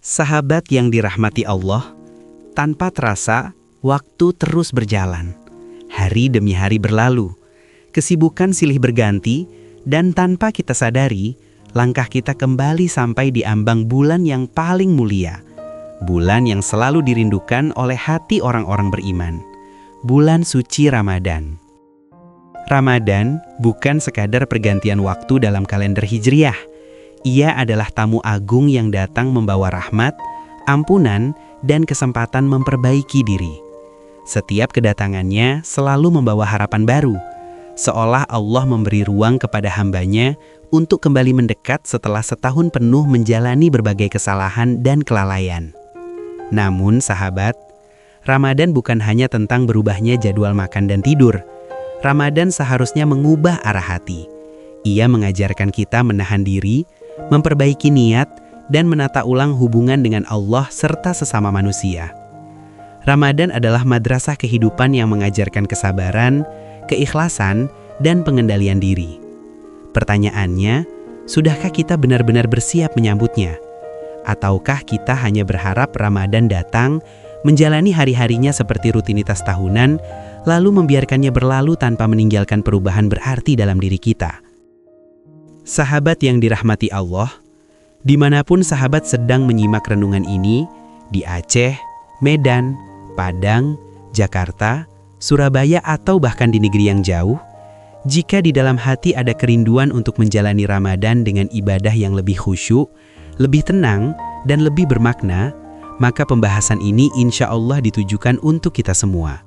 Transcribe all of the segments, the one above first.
Sahabat yang dirahmati Allah, tanpa terasa, waktu terus berjalan. Hari demi hari berlalu, kesibukan silih berganti, dan tanpa kita sadari, langkah kita kembali sampai di ambang bulan yang paling mulia. Bulan yang selalu dirindukan oleh hati orang-orang beriman. Bulan suci Ramadan. Ramadan bukan sekadar pergantian waktu dalam kalender Hijriah. Ia adalah tamu agung yang datang membawa rahmat, ampunan, dan kesempatan memperbaiki diri. Setiap kedatangannya selalu membawa harapan baru, seolah Allah memberi ruang kepada hambanya untuk kembali mendekat setelah setahun penuh menjalani berbagai kesalahan dan kelalaian. Namun sahabat, Ramadan bukan hanya tentang berubahnya jadwal makan dan tidur. Ramadan seharusnya mengubah arah hati. Ia mengajarkan kita menahan diri, memperbaiki niat, dan menata ulang hubungan dengan Allah serta sesama manusia. Ramadan adalah madrasah kehidupan yang mengajarkan kesabaran, keikhlasan, dan pengendalian diri. Pertanyaannya, sudahkah kita benar-benar bersiap menyambutnya? Ataukah kita hanya berharap Ramadan datang, menjalani hari-harinya seperti rutinitas tahunan, lalu membiarkannya berlalu tanpa meninggalkan perubahan berarti dalam diri kita? Sahabat yang dirahmati Allah, dimanapun sahabat sedang menyimak renungan ini, di Aceh, Medan, Padang, Jakarta, Surabaya, atau bahkan di negeri yang jauh, jika di dalam hati ada kerinduan untuk menjalani Ramadan dengan ibadah yang lebih khusyuk, lebih tenang, dan lebih bermakna, maka pembahasan ini insya Allah ditujukan untuk kita semua.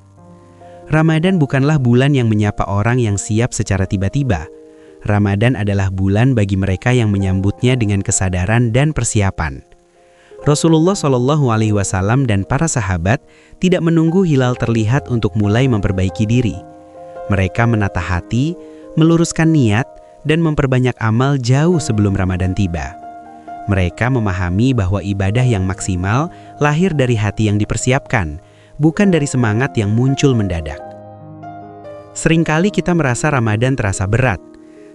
Ramadan bukanlah bulan yang menyapa orang yang siap secara tiba-tiba. Ramadan adalah bulan bagi mereka yang menyambutnya dengan kesadaran dan persiapan. Rasulullah SAW dan para sahabat tidak menunggu hilal terlihat untuk mulai memperbaiki diri. Mereka menata hati, meluruskan niat, dan memperbanyak amal jauh sebelum Ramadan tiba. Mereka memahami bahwa ibadah yang maksimal lahir dari hati yang dipersiapkan, bukan dari semangat yang muncul mendadak. Seringkali kita merasa Ramadan terasa berat.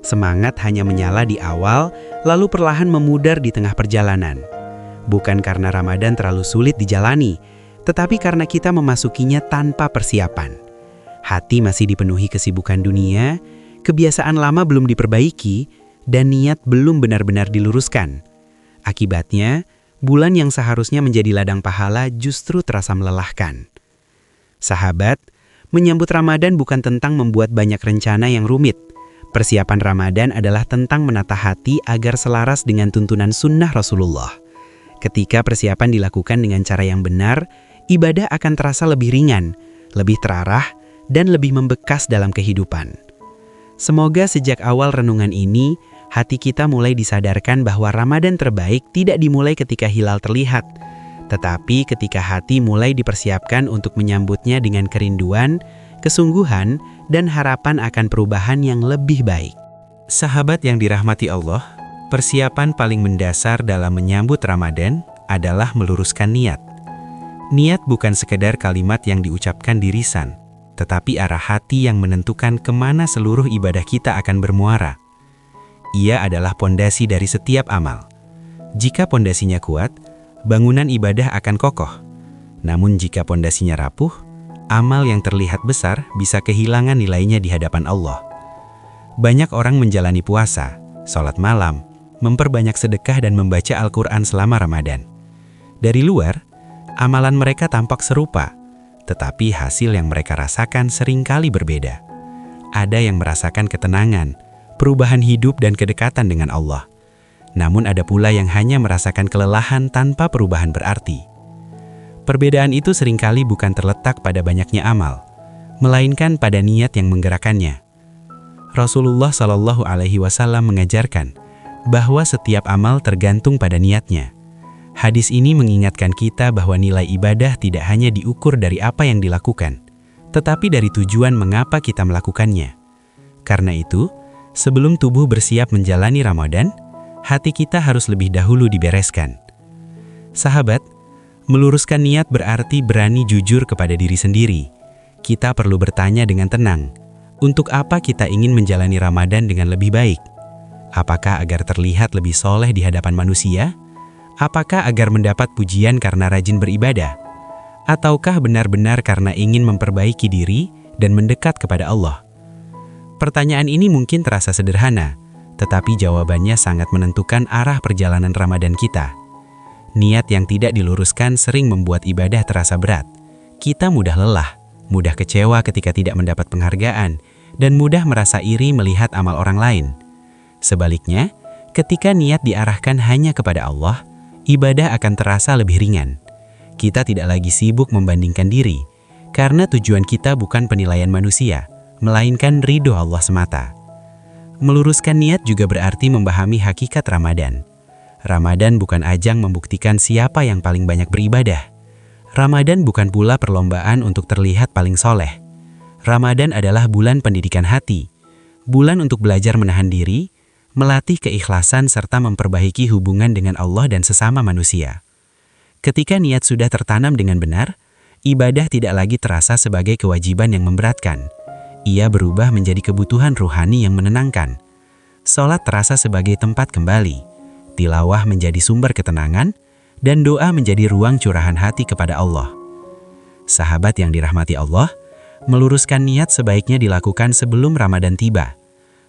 Semangat hanya menyala di awal, lalu perlahan memudar di tengah perjalanan. Bukan karena Ramadan terlalu sulit dijalani, tetapi karena kita memasukinya tanpa persiapan. Hati masih dipenuhi kesibukan dunia, kebiasaan lama belum diperbaiki, dan niat belum benar-benar diluruskan. Akibatnya, bulan yang seharusnya menjadi ladang pahala justru terasa melelahkan. Sahabat, menyambut Ramadan bukan tentang membuat banyak rencana yang rumit. Persiapan Ramadan adalah tentang menata hati agar selaras dengan tuntunan sunnah Rasulullah. Ketika persiapan dilakukan dengan cara yang benar, ibadah akan terasa lebih ringan, lebih terarah, dan lebih membekas dalam kehidupan. Semoga sejak awal renungan ini, hati kita mulai disadarkan bahwa Ramadan terbaik tidak dimulai ketika hilal terlihat, tetapi ketika hati mulai dipersiapkan untuk menyambutnya dengan kerinduan, kesungguhan, dan harapan akan perubahan yang lebih baik. Sahabat yang dirahmati Allah, persiapan paling mendasar dalam menyambut Ramadan adalah meluruskan niat. Niat bukan sekedar kalimat yang diucapkan di lisan, tetapi arah hati yang menentukan kemana seluruh ibadah kita akan bermuara. Ia adalah pondasi dari setiap amal. Jika pondasinya kuat, bangunan ibadah akan kokoh. Namun jika pondasinya rapuh, amal yang terlihat besar bisa kehilangan nilainya di hadapan Allah. Banyak orang menjalani puasa, sholat malam, memperbanyak sedekah dan membaca Al-Quran selama Ramadan. Dari luar, amalan mereka tampak serupa, tetapi hasil yang mereka rasakan seringkali berbeda. Ada yang merasakan ketenangan, perubahan hidup dan kedekatan dengan Allah. Namun ada pula yang hanya merasakan kelelahan tanpa perubahan berarti. Perbedaan itu seringkali bukan terletak pada banyaknya amal, melainkan pada niat yang menggerakkannya. Rasulullah SAW mengajarkan bahwa setiap amal tergantung pada niatnya. Hadis ini mengingatkan kita bahwa nilai ibadah tidak hanya diukur dari apa yang dilakukan, tetapi dari tujuan mengapa kita melakukannya. Karena itu, sebelum tubuh bersiap menjalani Ramadan, hati kita harus lebih dahulu dibereskan. Sahabat, meluruskan niat berarti berani jujur kepada diri sendiri. Kita perlu bertanya dengan tenang, untuk apa kita ingin menjalani Ramadan dengan lebih baik? Apakah agar terlihat lebih soleh di hadapan manusia? Apakah agar mendapat pujian karena rajin beribadah? Ataukah benar-benar karena ingin memperbaiki diri dan mendekat kepada Allah? Pertanyaan ini mungkin terasa sederhana, tetapi jawabannya sangat menentukan arah perjalanan Ramadan kita. Niat yang tidak diluruskan sering membuat ibadah terasa berat. Kita mudah lelah, mudah kecewa ketika tidak mendapat penghargaan, dan mudah merasa iri melihat amal orang lain. Sebaliknya, ketika niat diarahkan hanya kepada Allah, ibadah akan terasa lebih ringan. Kita tidak lagi sibuk membandingkan diri, karena tujuan kita bukan penilaian manusia, melainkan ridho Allah semata. Meluruskan niat juga berarti memahami hakikat Ramadan. Ramadan bukan ajang membuktikan siapa yang paling banyak beribadah. Ramadan bukan pula perlombaan untuk terlihat paling soleh. Ramadan adalah bulan pendidikan hati, bulan untuk belajar menahan diri, melatih keikhlasan serta memperbaiki hubungan dengan Allah dan sesama manusia. Ketika niat sudah tertanam dengan benar, ibadah tidak lagi terasa sebagai kewajiban yang memberatkan. Ia berubah menjadi kebutuhan ruhani yang menenangkan. Salat terasa sebagai tempat kembali, tilawah menjadi sumber ketenangan, dan doa menjadi ruang curahan hati kepada Allah. Sahabat yang dirahmati Allah, meluruskan niat sebaiknya dilakukan sebelum Ramadan tiba.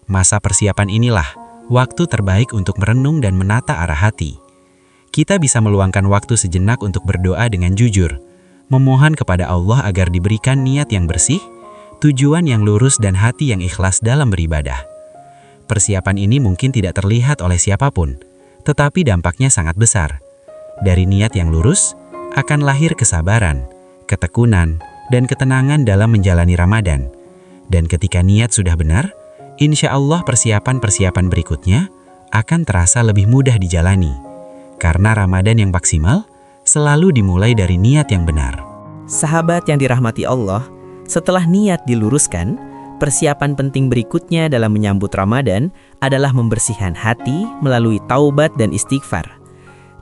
Masa persiapan inilah waktu terbaik untuk merenung dan menata arah hati. Kita bisa meluangkan waktu sejenak untuk berdoa dengan jujur, memohon kepada Allah agar diberikan niat yang bersih, tujuan yang lurus dan hati yang ikhlas dalam beribadah. Persiapan ini mungkin tidak terlihat oleh siapapun, tetapi dampaknya sangat besar. Dari niat yang lurus, akan lahir kesabaran, ketekunan, dan ketenangan dalam menjalani Ramadan. Dan ketika niat sudah benar, insya Allah persiapan-persiapan berikutnya akan terasa lebih mudah dijalani. Karena Ramadan yang maksimal selalu dimulai dari niat yang benar. Sahabat yang dirahmati Allah, setelah niat diluruskan, persiapan penting berikutnya dalam menyambut Ramadan adalah membersihkan hati melalui taubat dan istighfar.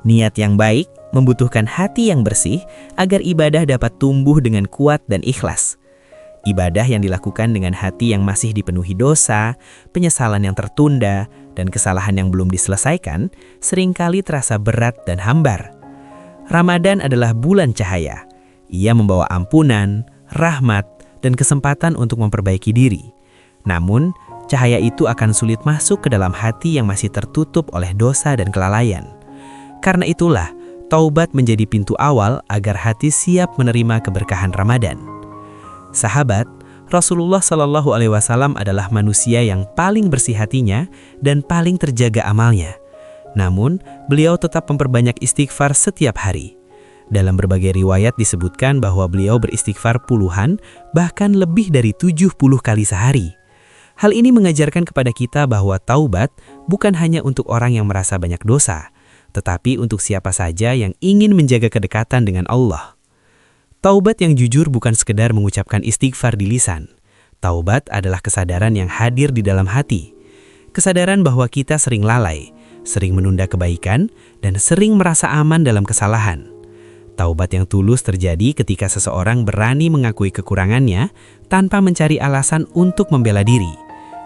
Niat yang baik membutuhkan hati yang bersih agar ibadah dapat tumbuh dengan kuat dan ikhlas. Ibadah yang dilakukan dengan hati yang masih dipenuhi dosa, penyesalan yang tertunda, dan kesalahan yang belum diselesaikan seringkali terasa berat dan hambar. Ramadan adalah bulan cahaya. Ia membawa ampunan, rahmat, dan kesempatan untuk memperbaiki diri. Namun, cahaya itu akan sulit masuk ke dalam hati yang masih tertutup oleh dosa dan kelalaian. Karena itulah, taubat menjadi pintu awal agar hati siap menerima keberkahan Ramadan. Sahabat, Rasulullah SAW adalah manusia yang paling bersih hatinya dan paling terjaga amalnya. Namun, beliau tetap memperbanyak istighfar setiap hari. Dalam berbagai riwayat disebutkan bahwa beliau beristighfar puluhan, bahkan lebih dari 70 kali sehari. Hal ini mengajarkan kepada kita bahwa taubat bukan hanya untuk orang yang merasa banyak dosa, tetapi untuk siapa saja yang ingin menjaga kedekatan dengan Allah. Taubat yang jujur bukan sekedar mengucapkan istighfar di lisan. Taubat adalah kesadaran yang hadir di dalam hati. Kesadaran bahwa kita sering lalai, sering menunda kebaikan, dan sering merasa aman dalam kesalahan. Taubat yang tulus terjadi ketika seseorang berani mengakui kekurangannya tanpa mencari alasan untuk membela diri,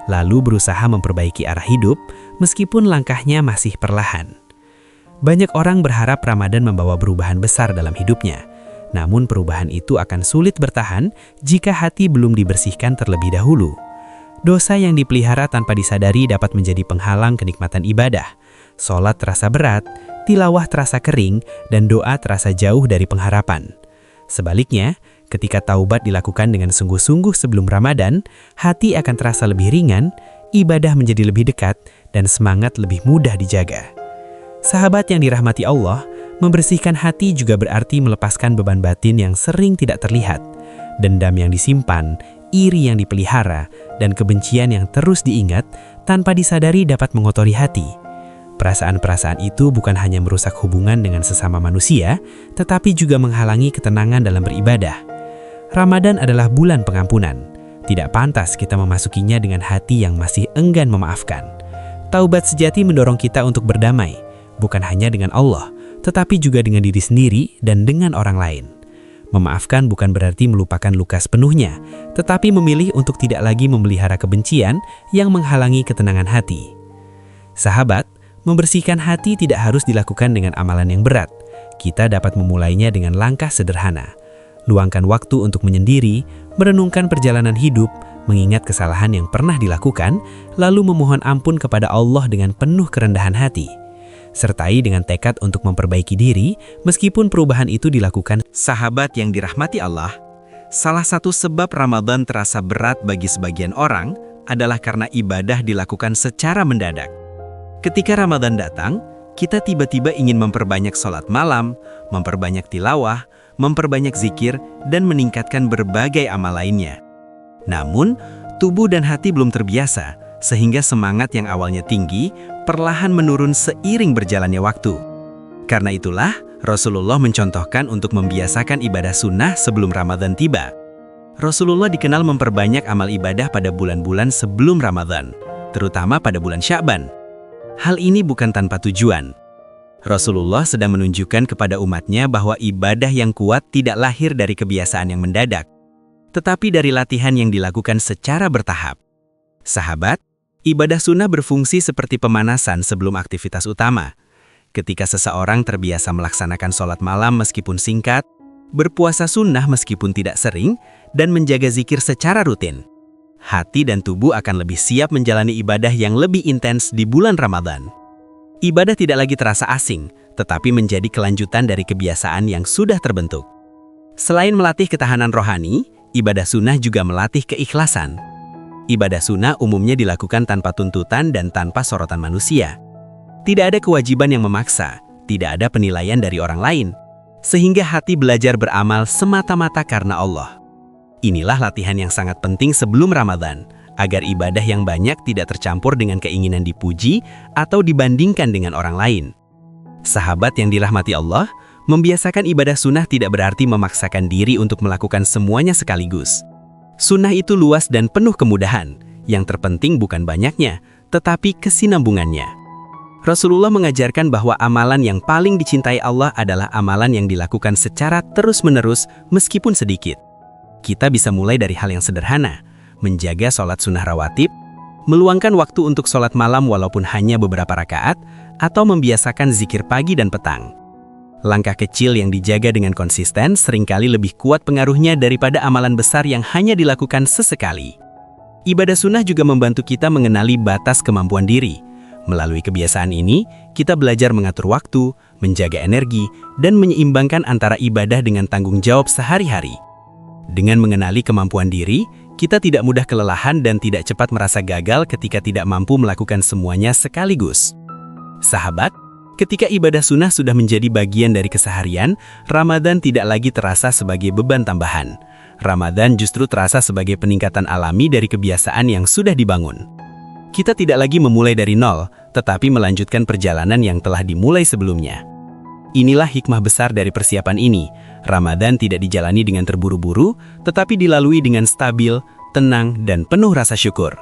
lalu berusaha memperbaiki arah hidup meskipun langkahnya masih perlahan. Banyak orang berharap Ramadan membawa perubahan besar dalam hidupnya. Namun perubahan itu akan sulit bertahan jika hati belum dibersihkan terlebih dahulu. Dosa yang dipelihara tanpa disadari dapat menjadi penghalang kenikmatan ibadah. Salat terasa berat, tilawah terasa kering, dan doa terasa jauh dari pengharapan. Sebaliknya, ketika taubat dilakukan dengan sungguh-sungguh sebelum Ramadan, hati akan terasa lebih ringan, ibadah menjadi lebih dekat, dan semangat lebih mudah dijaga. Sahabat yang dirahmati Allah, membersihkan hati juga berarti melepaskan beban batin yang sering tidak terlihat, dendam yang disimpan, iri yang dipelihara, dan kebencian yang terus diingat tanpa disadari dapat mengotori hati. Perasaan-perasaan itu bukan hanya merusak hubungan dengan sesama manusia, tetapi juga menghalangi ketenangan dalam beribadah. Ramadan adalah bulan pengampunan. Tidak pantas kita memasukinya dengan hati yang masih enggan memaafkan. Taubat sejati mendorong kita untuk berdamai, bukan hanya dengan Allah, tetapi juga dengan diri sendiri dan dengan orang lain. Memaafkan bukan berarti melupakan luka sepenuhnya, tetapi memilih untuk tidak lagi memelihara kebencian yang menghalangi ketenangan hati. Sahabat, Membersihkan hati tidak harus dilakukan dengan amalan yang berat. Kita dapat memulainya dengan langkah sederhana. Luangkan waktu untuk menyendiri, merenungkan perjalanan hidup, mengingat kesalahan yang pernah dilakukan, lalu memohon ampun kepada Allah dengan penuh kerendahan hati. Sertai dengan tekad untuk memperbaiki diri, meskipun perubahan itu dilakukan. Sahabat yang dirahmati Allah, salah satu sebab Ramadan terasa berat bagi sebagian orang adalah karena ibadah dilakukan secara mendadak. Ketika Ramadan datang, kita tiba-tiba ingin memperbanyak sholat malam, memperbanyak tilawah, memperbanyak zikir, dan meningkatkan berbagai amal lainnya. Namun, tubuh dan hati belum terbiasa, sehingga semangat yang awalnya tinggi perlahan menurun seiring berjalannya waktu. Karena itulah, Rasulullah mencontohkan untuk membiasakan ibadah sunnah sebelum Ramadan tiba. Rasulullah dikenal memperbanyak amal ibadah pada bulan-bulan sebelum Ramadan, terutama pada bulan Sya'ban. Hal ini bukan tanpa tujuan. Rasulullah sedang menunjukkan kepada umatnya bahwa ibadah yang kuat tidak lahir dari kebiasaan yang mendadak, tetapi dari latihan yang dilakukan secara bertahap. Sahabat, ibadah sunnah berfungsi seperti pemanasan sebelum aktivitas utama. Ketika seseorang terbiasa melaksanakan sholat malam meskipun singkat, berpuasa sunnah meskipun tidak sering, dan menjaga zikir secara rutin, hati dan tubuh akan lebih siap menjalani ibadah yang lebih intens di bulan Ramadan. Ibadah tidak lagi terasa asing, tetapi menjadi kelanjutan dari kebiasaan yang sudah terbentuk. Selain melatih ketahanan rohani, ibadah sunnah juga melatih keikhlasan. Ibadah sunnah umumnya dilakukan tanpa tuntutan dan tanpa sorotan manusia. Tidak ada kewajiban yang memaksa, tidak ada penilaian dari orang lain, sehingga hati belajar beramal semata-mata karena Allah. Inilah latihan yang sangat penting sebelum Ramadan, agar ibadah yang banyak tidak tercampur dengan keinginan dipuji atau dibandingkan dengan orang lain. Sahabat yang dirahmati Allah, membiasakan ibadah sunnah tidak berarti memaksakan diri untuk melakukan semuanya sekaligus. Sunnah itu luas dan penuh kemudahan, yang terpenting bukan banyaknya, tetapi kesinambungannya. Rasulullah mengajarkan bahwa amalan yang paling dicintai Allah adalah amalan yang dilakukan secara terus-menerus meskipun sedikit. Kita bisa mulai dari hal yang sederhana, menjaga sholat sunnah rawatib, meluangkan waktu untuk sholat malam walaupun hanya beberapa rakaat, atau membiasakan zikir pagi dan petang. Langkah kecil yang dijaga dengan konsisten seringkali lebih kuat pengaruhnya daripada amalan besar yang hanya dilakukan sesekali. Ibadah sunnah juga membantu kita mengenali batas kemampuan diri. Melalui kebiasaan ini, kita belajar mengatur waktu, menjaga energi, dan menyeimbangkan antara ibadah dengan tanggung jawab sehari-hari. Dengan mengenali kemampuan diri, kita tidak mudah kelelahan dan tidak cepat merasa gagal ketika tidak mampu melakukan semuanya sekaligus. Sahabat, ketika ibadah sunnah sudah menjadi bagian dari keseharian, Ramadan tidak lagi terasa sebagai beban tambahan. Ramadan justru terasa sebagai peningkatan alami dari kebiasaan yang sudah dibangun. Kita tidak lagi memulai dari nol, tetapi melanjutkan perjalanan yang telah dimulai sebelumnya. Inilah hikmah besar dari persiapan ini. Ramadan tidak dijalani dengan terburu-buru, tetapi dilalui dengan stabil, tenang, dan penuh rasa syukur.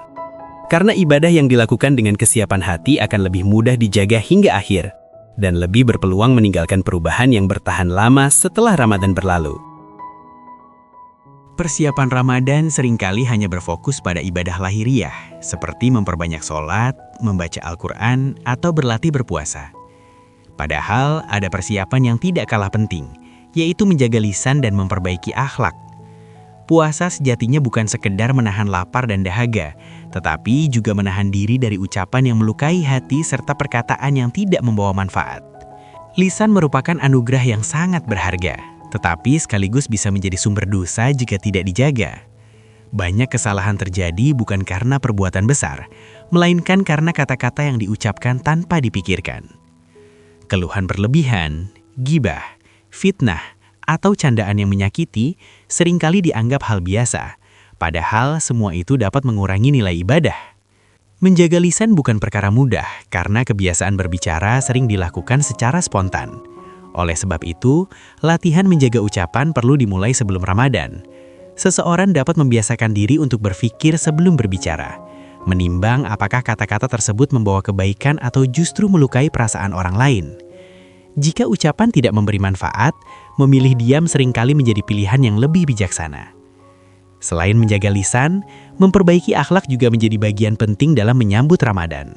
Karena ibadah yang dilakukan dengan kesiapan hati akan lebih mudah dijaga hingga akhir, dan lebih berpeluang meninggalkan perubahan yang bertahan lama setelah Ramadan berlalu. Persiapan Ramadan seringkali hanya berfokus pada ibadah lahiriah, seperti memperbanyak sholat, membaca Al-Quran, atau berlatih berpuasa. Padahal ada persiapan yang tidak kalah penting, yaitu menjaga lisan dan memperbaiki akhlak. Puasa sejatinya bukan sekedar menahan lapar dan dahaga, tetapi juga menahan diri dari ucapan yang melukai hati serta perkataan yang tidak membawa manfaat. Lisan merupakan anugerah yang sangat berharga, tetapi sekaligus bisa menjadi sumber dosa jika tidak dijaga. Banyak kesalahan terjadi bukan karena perbuatan besar, melainkan karena kata-kata yang diucapkan tanpa dipikirkan. Keluhan berlebihan, ghibah, fitnah, atau candaan yang menyakiti seringkali dianggap hal biasa, padahal semua itu dapat mengurangi nilai ibadah. Menjaga lisan bukan perkara mudah karena kebiasaan berbicara sering dilakukan secara spontan. Oleh sebab itu, latihan menjaga ucapan perlu dimulai sebelum Ramadan. Seseorang dapat membiasakan diri untuk berpikir sebelum berbicara, menimbang apakah kata-kata tersebut membawa kebaikan atau justru melukai perasaan orang lain. Jika ucapan tidak memberi manfaat, memilih diam seringkali menjadi pilihan yang lebih bijaksana. Selain menjaga lisan, memperbaiki akhlak juga menjadi bagian penting dalam menyambut Ramadan.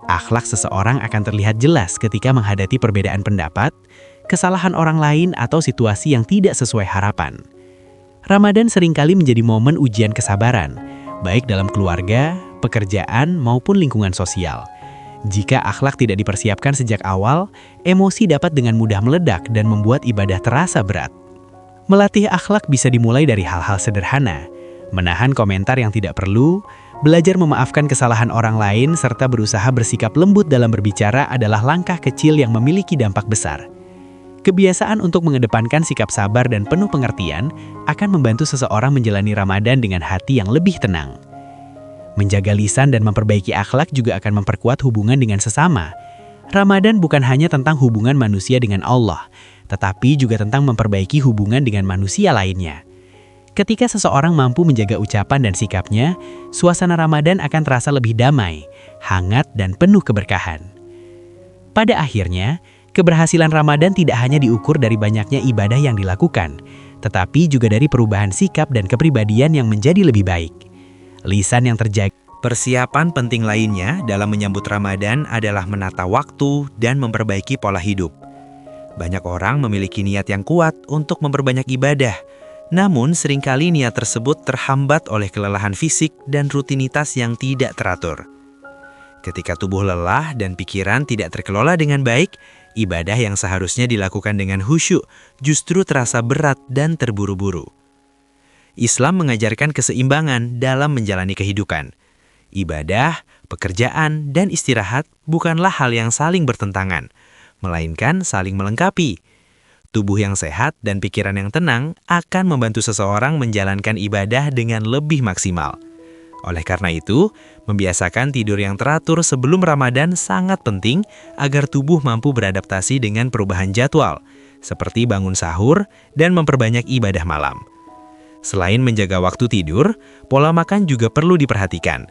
Akhlak seseorang akan terlihat jelas ketika menghadapi perbedaan pendapat, kesalahan orang lain atau situasi yang tidak sesuai harapan. Ramadan seringkali menjadi momen ujian kesabaran, baik dalam keluarga, pekerjaan, maupun lingkungan sosial. Jika akhlak tidak dipersiapkan sejak awal, emosi dapat dengan mudah meledak dan membuat ibadah terasa berat. Melatih akhlak bisa dimulai dari hal-hal sederhana, menahan komentar yang tidak perlu, belajar memaafkan kesalahan orang lain, serta berusaha bersikap lembut dalam berbicara adalah langkah kecil yang memiliki dampak besar. Kebiasaan untuk mengedepankan sikap sabar dan penuh pengertian akan membantu seseorang menjalani Ramadan dengan hati yang lebih tenang. Menjaga lisan dan memperbaiki akhlak juga akan memperkuat hubungan dengan sesama. Ramadan bukan hanya tentang hubungan manusia dengan Allah, tetapi juga tentang memperbaiki hubungan dengan manusia lainnya. Ketika seseorang mampu menjaga ucapan dan sikapnya, suasana Ramadan akan terasa lebih damai, hangat, dan penuh keberkahan. Pada akhirnya, keberhasilan Ramadan tidak hanya diukur dari banyaknya ibadah yang dilakukan, tetapi juga dari perubahan sikap dan kepribadian yang menjadi lebih baik. Lisan yang terjaga. Persiapan penting lainnya dalam menyambut Ramadan adalah menata waktu dan memperbaiki pola hidup. Banyak orang memiliki niat yang kuat untuk memperbanyak ibadah, namun seringkali niat tersebut terhambat oleh kelelahan fisik dan rutinitas yang tidak teratur. Ketika tubuh lelah dan pikiran tidak terkelola dengan baik, ibadah yang seharusnya dilakukan dengan khusyuk justru terasa berat dan terburu-buru. Islam mengajarkan keseimbangan dalam menjalani kehidupan. Ibadah, pekerjaan, dan istirahat bukanlah hal yang saling bertentangan, melainkan saling melengkapi. Tubuh yang sehat dan pikiran yang tenang akan membantu seseorang menjalankan ibadah dengan lebih maksimal. Oleh karena itu, membiasakan tidur yang teratur sebelum Ramadan sangat penting agar tubuh mampu beradaptasi dengan perubahan jadwal, seperti bangun sahur dan memperbanyak ibadah malam. Selain menjaga waktu tidur, pola makan juga perlu diperhatikan.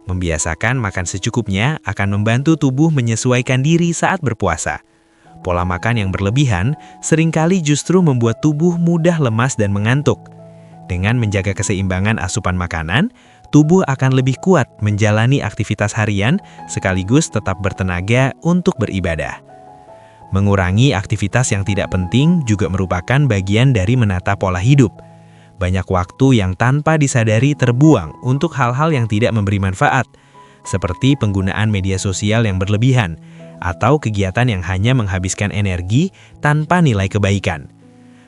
Membiasakan makan secukupnya akan membantu tubuh menyesuaikan diri saat berpuasa. Pola makan yang berlebihan seringkali justru membuat tubuh mudah lemas dan mengantuk. Dengan menjaga keseimbangan asupan makanan, tubuh akan lebih kuat menjalani aktivitas harian sekaligus tetap bertenaga untuk beribadah. Mengurangi aktivitas yang tidak penting juga merupakan bagian dari menata pola hidup. Banyak waktu yang tanpa disadari terbuang untuk hal-hal yang tidak memberi manfaat, seperti penggunaan media sosial yang berlebihan, atau kegiatan yang hanya menghabiskan energi tanpa nilai kebaikan.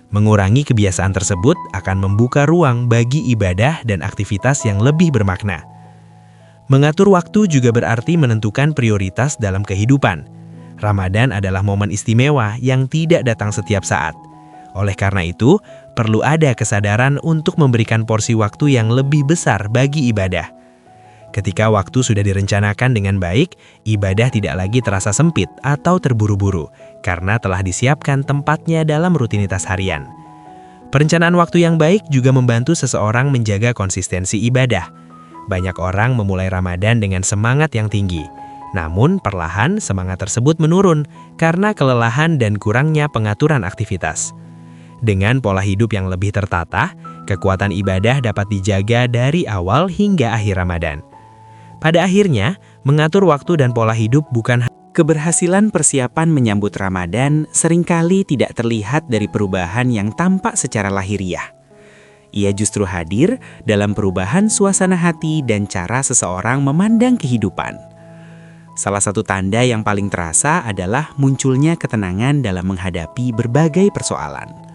Mengurangi kebiasaan tersebut akan membuka ruang bagi ibadah dan aktivitas yang lebih bermakna. Mengatur waktu juga berarti menentukan prioritas dalam kehidupan. Ramadan adalah momen istimewa yang tidak datang setiap saat. Oleh karena itu, perlu ada kesadaran untuk memberikan porsi waktu yang lebih besar bagi ibadah. Ketika waktu sudah direncanakan dengan baik, ibadah tidak lagi terasa sempit atau terburu-buru, karena telah disiapkan tempatnya dalam rutinitas harian. Perencanaan waktu yang baik juga membantu seseorang menjaga konsistensi ibadah. Banyak orang memulai Ramadan dengan semangat yang tinggi, namun perlahan semangat tersebut menurun karena kelelahan dan kurangnya pengaturan aktivitas. Dengan pola hidup yang lebih tertata, kekuatan ibadah dapat dijaga dari awal hingga akhir Ramadan. Pada akhirnya, mengatur waktu dan pola hidup bukan keberhasilan persiapan menyambut Ramadan seringkali tidak terlihat dari perubahan yang tampak secara lahiriah. Ia justru hadir dalam perubahan suasana hati dan cara seseorang memandang kehidupan. Salah satu tanda yang paling terasa adalah munculnya ketenangan dalam menghadapi berbagai persoalan.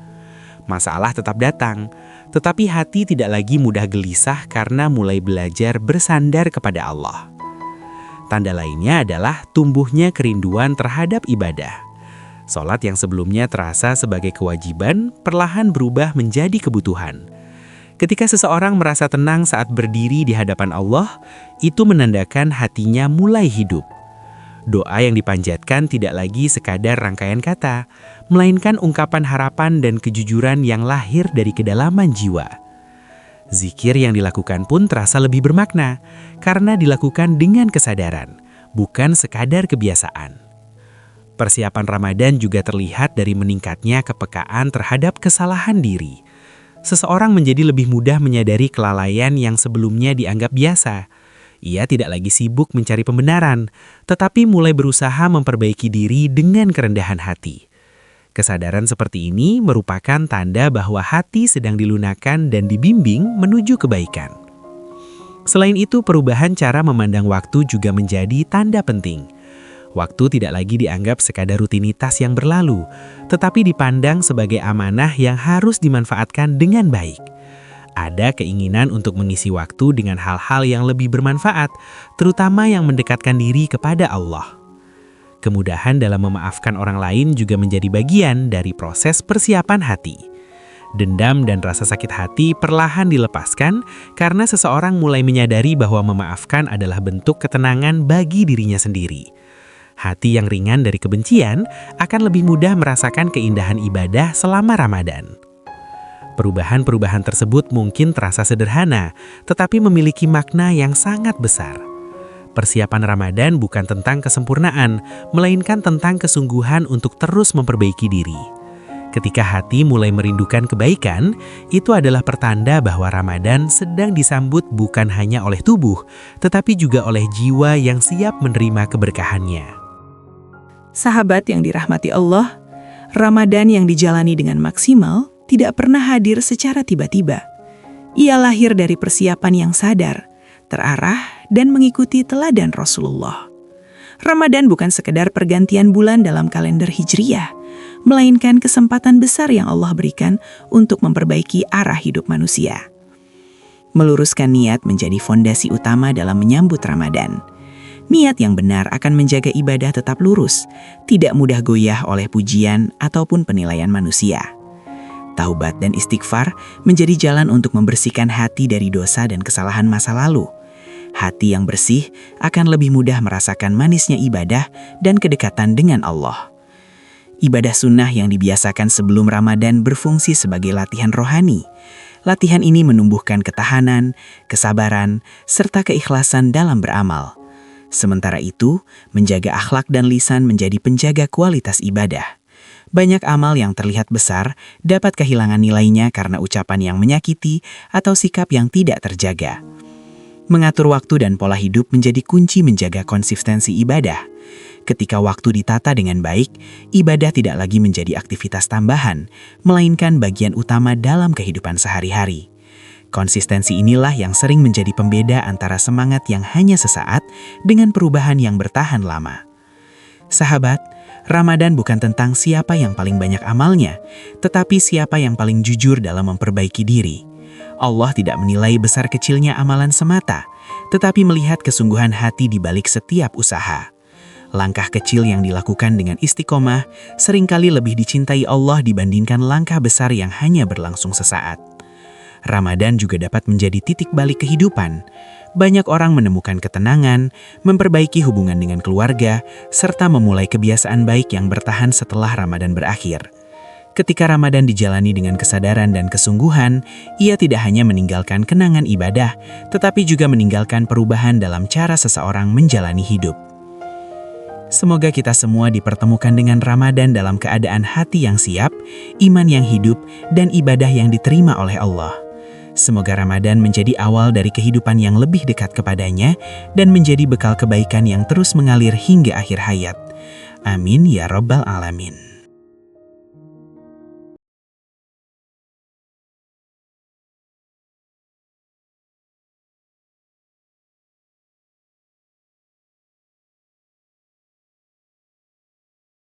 Masalah tetap datang, tetapi hati tidak lagi mudah gelisah karena mulai belajar bersandar kepada Allah. Tanda lainnya adalah tumbuhnya kerinduan terhadap ibadah. Salat yang sebelumnya terasa sebagai kewajiban, perlahan berubah menjadi kebutuhan. Ketika seseorang merasa tenang saat berdiri di hadapan Allah, itu menandakan hatinya mulai hidup. Doa yang dipanjatkan tidak lagi sekadar rangkaian kata, melainkan ungkapan harapan dan kejujuran yang lahir dari kedalaman jiwa. Zikir yang dilakukan pun terasa lebih bermakna, karena dilakukan dengan kesadaran, bukan sekadar kebiasaan. Persiapan Ramadan juga terlihat dari meningkatnya kepekaan terhadap kesalahan diri. Seseorang menjadi lebih mudah menyadari kelalaian yang sebelumnya dianggap biasa. Ia tidak lagi sibuk mencari pembenaran, tetapi mulai berusaha memperbaiki diri dengan kerendahan hati. Kesadaran seperti ini merupakan tanda bahwa hati sedang dilunakan dan dibimbing menuju kebaikan. Selain itu, perubahan cara memandang waktu juga menjadi tanda penting. Waktu tidak lagi dianggap sekadar rutinitas yang berlalu, tetapi dipandang sebagai amanah yang harus dimanfaatkan dengan baik. Ada keinginan untuk mengisi waktu dengan hal-hal yang lebih bermanfaat, terutama yang mendekatkan diri kepada Allah. Kemudahan dalam memaafkan orang lain juga menjadi bagian dari proses persiapan hati. Dendam dan rasa sakit hati perlahan dilepaskan karena seseorang mulai menyadari bahwa memaafkan adalah bentuk ketenangan bagi dirinya sendiri. Hati yang ringan dari kebencian akan lebih mudah merasakan keindahan ibadah selama Ramadan. Perubahan-perubahan tersebut mungkin terasa sederhana, tetapi memiliki makna yang sangat besar. Persiapan Ramadan bukan tentang kesempurnaan, melainkan tentang kesungguhan untuk terus memperbaiki diri. Ketika hati mulai merindukan kebaikan, itu adalah pertanda bahwa Ramadan sedang disambut bukan hanya oleh tubuh, tetapi juga oleh jiwa yang siap menerima keberkahannya. Sahabat yang dirahmati Allah, Ramadan yang dijalani dengan maksimal tidak pernah hadir secara tiba-tiba. Ia lahir dari persiapan yang sadar, terarah, dan mengikuti teladan Rasulullah. Ramadan bukan sekedar pergantian bulan dalam kalender Hijriyah, melainkan kesempatan besar yang Allah berikan untuk memperbaiki arah hidup manusia. Meluruskan niat menjadi fondasi utama dalam menyambut Ramadan. Niat yang benar akan menjaga ibadah tetap lurus, tidak mudah goyah oleh pujian ataupun penilaian manusia. Taubat dan istighfar menjadi jalan untuk membersihkan hati dari dosa dan kesalahan masa lalu. Hati yang bersih akan lebih mudah merasakan manisnya ibadah dan kedekatan dengan Allah. Ibadah sunnah yang dibiasakan sebelum Ramadan berfungsi sebagai latihan rohani. Latihan ini menumbuhkan ketahanan, kesabaran, serta keikhlasan dalam beramal. Sementara itu, menjaga akhlak dan lisan menjadi penjaga kualitas ibadah. Banyak amal yang terlihat besar dapat kehilangan nilainya karena ucapan yang menyakiti atau sikap yang tidak terjaga. Mengatur waktu dan pola hidup menjadi kunci menjaga konsistensi ibadah. Ketika waktu ditata dengan baik, ibadah tidak lagi menjadi aktivitas tambahan, melainkan bagian utama dalam kehidupan sehari-hari. Konsistensi inilah yang sering menjadi pembeda antara semangat yang hanya sesaat dengan perubahan yang bertahan lama. Sahabat, Ramadan bukan tentang siapa yang paling banyak amalnya, tetapi siapa yang paling jujur dalam memperbaiki diri. Allah tidak menilai besar kecilnya amalan semata, tetapi melihat kesungguhan hati di balik setiap usaha. Langkah kecil yang dilakukan dengan istiqomah seringkali lebih dicintai Allah dibandingkan langkah besar yang hanya berlangsung sesaat. Ramadan juga dapat menjadi titik balik kehidupan. Banyak orang menemukan ketenangan, memperbaiki hubungan dengan keluarga, serta memulai kebiasaan baik yang bertahan setelah Ramadan berakhir. Ketika Ramadan dijalani dengan kesadaran dan kesungguhan, ia tidak hanya meninggalkan kenangan ibadah, tetapi juga meninggalkan perubahan dalam cara seseorang menjalani hidup. Semoga kita semua dipertemukan dengan Ramadan dalam keadaan hati yang siap, iman yang hidup, dan ibadah yang diterima oleh Allah. Semoga Ramadan menjadi awal dari kehidupan yang lebih dekat kepadanya dan menjadi bekal kebaikan yang terus mengalir hingga akhir hayat. Amin ya Rabbal Alamin.